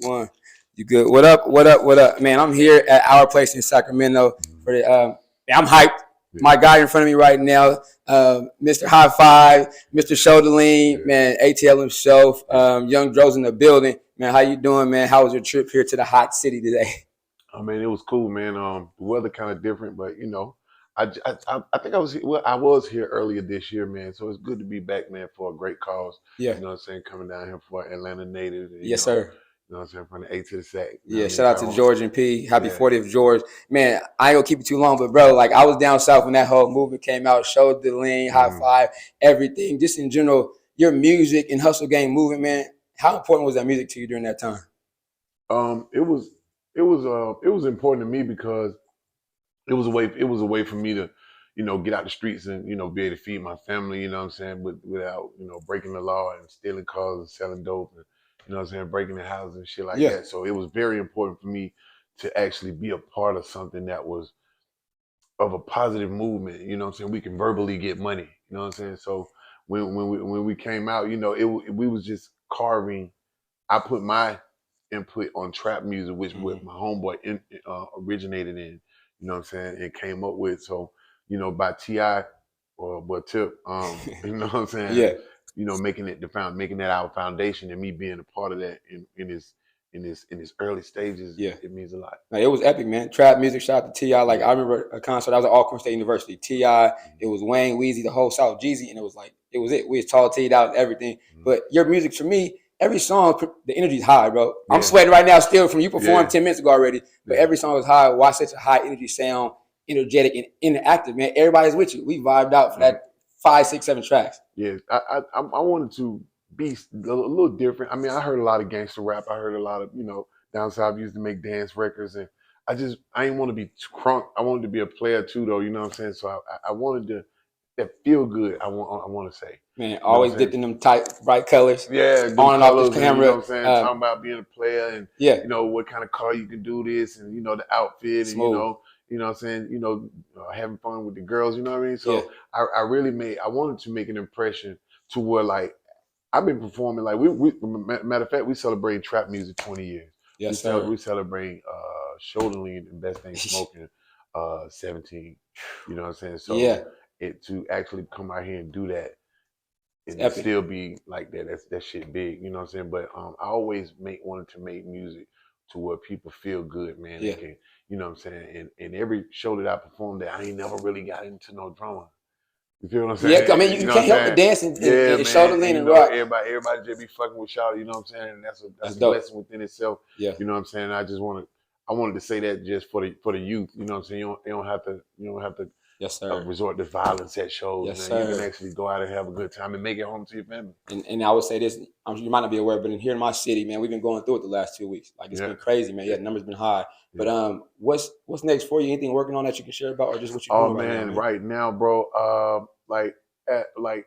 One, you good? What up? What up? What up, man? I'm here at our place in Sacramento for the. Man, I'm hyped. My guy in front of me right now, Mr. High Five, Mr. Shoulder Lean, man, ATL himself, Young Dro's in the building, man. How you doing, man? How was your trip here to the hot city today? I mean, it was cool, man. The weather kind of different, but I think I was here earlier this year, man. So it's good to be back, man, for a great cause. Yeah, You know what I'm saying? Coming down here for Atlanta native, and, yes, sir. you know what I'm saying, from the A to the Sac. You know what Yeah, I mean? shout out to George and P. Happy Yeah. 40th, George. Man, I ain't gonna keep it too long, but bro, like I was down south when that whole movement came out, showed the lean, high Mhm. five, everything. Just in general, your music and hustle gang movement, man. How important was that music to you during that time? It was important to me because it was a way for me to, get out the streets and, be able to feed my family, you know what I'm saying, without, breaking the law and stealing cars and selling dope and, you know what I'm saying, breaking the houses and shit like Yeah. that. So it was very important for me to actually be a part of something that was of a positive movement, you know what I'm saying? We can verbally get money, you know what I'm saying? So when we came out, we was just carving. I put my input on trap music, which Mm-hmm. what my homeboy originated in, you know what I'm saying, and came up with. So, by Ti or but Tip, you know what I'm saying, Yeah. making that our foundation and me being a part of that in his early stages, Yeah. it means a lot. Like, it was epic, man. Trap music, shout out to Ti. Like Yeah. I remember a concert. I was at Alcorn State University. Ti, it Mhm. was Wayne, Weezy, the whole South, Jeezy, and it was like it was it. We was tall teed out and everything. Mhm. But your music for me, every song, the energy's high, bro. I'm Yeah. sweating right now still from you performed Yeah. 10 minutes ago already. But Yeah. every song was high. Why such a high energy sound, energetic and interactive, man. Everybody's with you. We vibed out for Mhm. that five, six, seven tracks. Yeah, I wanted to be a little different. I mean, I heard a lot of gangster rap. I heard a lot of down south used to make dance records, and I didn't want to be crunk. I wanted to be a player too, though. You know what I'm saying? So I wanted to that feel good. I want to say, Man, you know what always I'm dipped saying? in them tight, bright colors, Yeah, them on and off the colors, and you know camera. what I'm saying, talking about being a player and Yeah, what kind of car you can do this, and the outfit, and smooth. what I'm saying, having fun with the girls, you know what I mean. Yeah. So I wanted to make an impression to where like I've been performing like we matter of fact we celebrate trap music 20 years. Yes, sir. We celebrate shoulder lean and best thing smoking 17. You know what I'm saying? So Yeah, it to actually come out here and do that it's and it epic. still be like that shit big, you know what I'm saying? But I always wanted to make music to where people feel good, man, Yeah. and can, you know what I'm saying? And every show that I performed at, I ain't never really got into no drama. You feel what I'm Yeah, I saying? mean, You you know what I'm can't help but saying? dance Yeah, and shoulder man. And lean and rock. everybody just be fucking with y'all, you know what I'm saying? And that's That's a dope. blessing within itself. Yeah. You know what I'm saying? I wanted to say that just for the youth, you know what I'm saying? You don't have to Yes, sir. resort to violence at shows, Yes, man. You can sir. actually go out and have a good time and make it home to your family. And I would say this, you might not be aware, but in here in my city, man, we've been going through it the last 2 weeks. Like it's Yeah, been crazy, man. Yeah, yeah, the numbers been high. But yeah. what's next for you? Anything working on that you can share about, or just what you're Oh doing right now, man, man? right now, bro. Like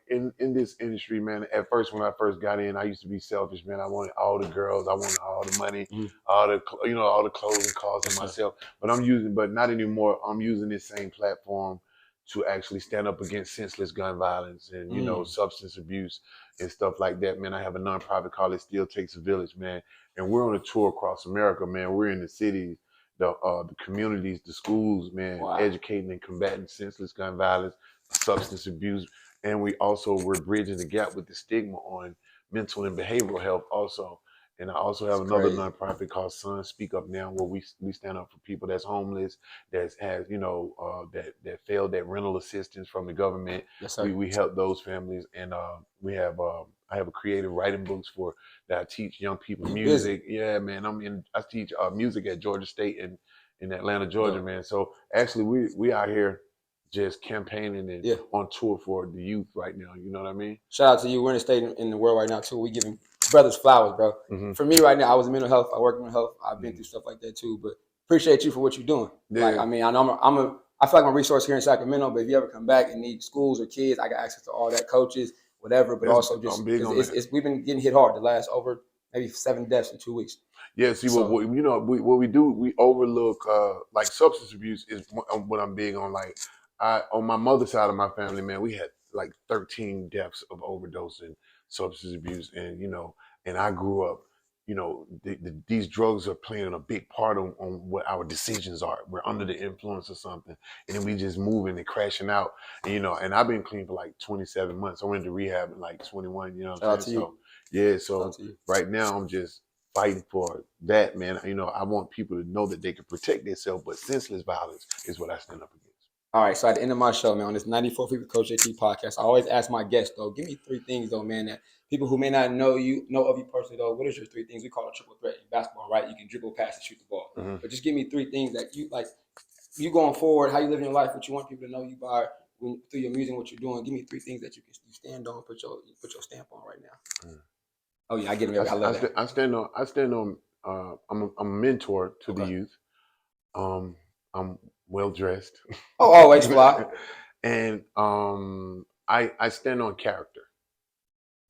in this industry, man. At first, when I first got in, I used to be selfish, man. I wanted all the girls, I wanted all the money, Mhm. all the clothes and cars Yes, for sir. myself. But not anymore. I'm using this same platform to actually stand up against senseless gun violence and Mm. substance abuse and stuff like that, man. I have a nonprofit called It Still Takes a Village, man, and we're on a tour across America, man. We're in the cities, the communities, the schools, man, Wow. educating and combating senseless gun violence, substance abuse, and we're bridging the gap with the stigma on mental and behavioral health also. And I also It's have another crazy. nonprofit called Sun Speak Up Now, where we stand up for people that's homeless, that has that failed that rental assistance from the government. Yes, We sir. we help those families, and we have I have a creative writing books for that I teach young people You busy. music. Yeah, man, I teach music at Georgia State in Atlanta, Georgia, Dope. man. So actually, we out here just campaigning and Yeah. on tour for the youth right now. You know what I mean? Shout out to you. We're in a state in the world right now too. We giving brothers flowers, bro. Hmm. For me right now, I was in mental health. I work in mental health. I've been Hmm. through stuff like that too. But appreciate you for what you're doing. Like, Yeah, I mean, I know I feel like I'm a resource here in Sacramento. But if you ever come back and need schools or kids, I got access to all that, coaches, whatever. But that's also I'm just big because on that. it's we've been getting hit hard the last over maybe 7 deaths in 2 weeks. Yeah, see So what we do, we overlook like substance abuse is what I'm big on. Like I on my mother's side of my family, man, we had like 13 deaths of overdose and substance abuse, and and I grew up, you know, these drugs are playing a big part on what our decisions are. We're under the influence of something, and then we just moving and crashing out. And, you know, and I've been clean for like 27 months. I went to rehab in like 21. You know what I'm saying? So yeah. So right now I'm just fighting for that, man. You know, I want people to know that they can protect themselves, but senseless violence is what I stand up against. All right, so at the end of my show, man, on this 94 Feet with Coach JT podcast, I always ask my guests, though, give me 3 things, though, man, that people who may not know of you personally, though. What is your 3 things? We call it triple threat in basketball, right? You can dribble, pass, and shoot the ball. Mm-hmm. But just give me 3 things that you like. You going forward, how you live your life, what you want people to know you by through your music, what you're doing. Give me 3 things that you stand on, put your stamp on right now. Mm. Oh yeah, I get it. I love that. I stand on. I'm a mentor to the youth. I'm well dressed. Oh, always fly. And I stand on character.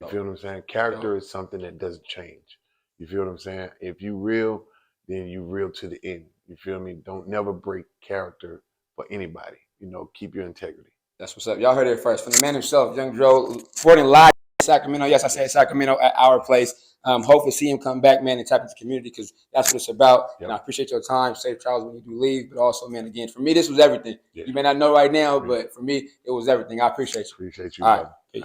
You feel what I'm saying? Character is something that doesn't change. You feel what I'm saying? If you real, then you real to the end. You feel me? Don't never break character for anybody. You know, keep your integrity. That's what's up. Y'all heard it first from the man himself, Young Dro, reporting live in Sacramento. Yes, I said Sacramento at our place. Hopefully see him come back, man, and tap into the community because that's what it's about. Yep. And I appreciate your time. Safe travels when you do leave. But also, man, again, for me, this was everything. Yeah. You may not know right now, but for me, it was everything. I appreciate you. Appreciate you. All right. Peace.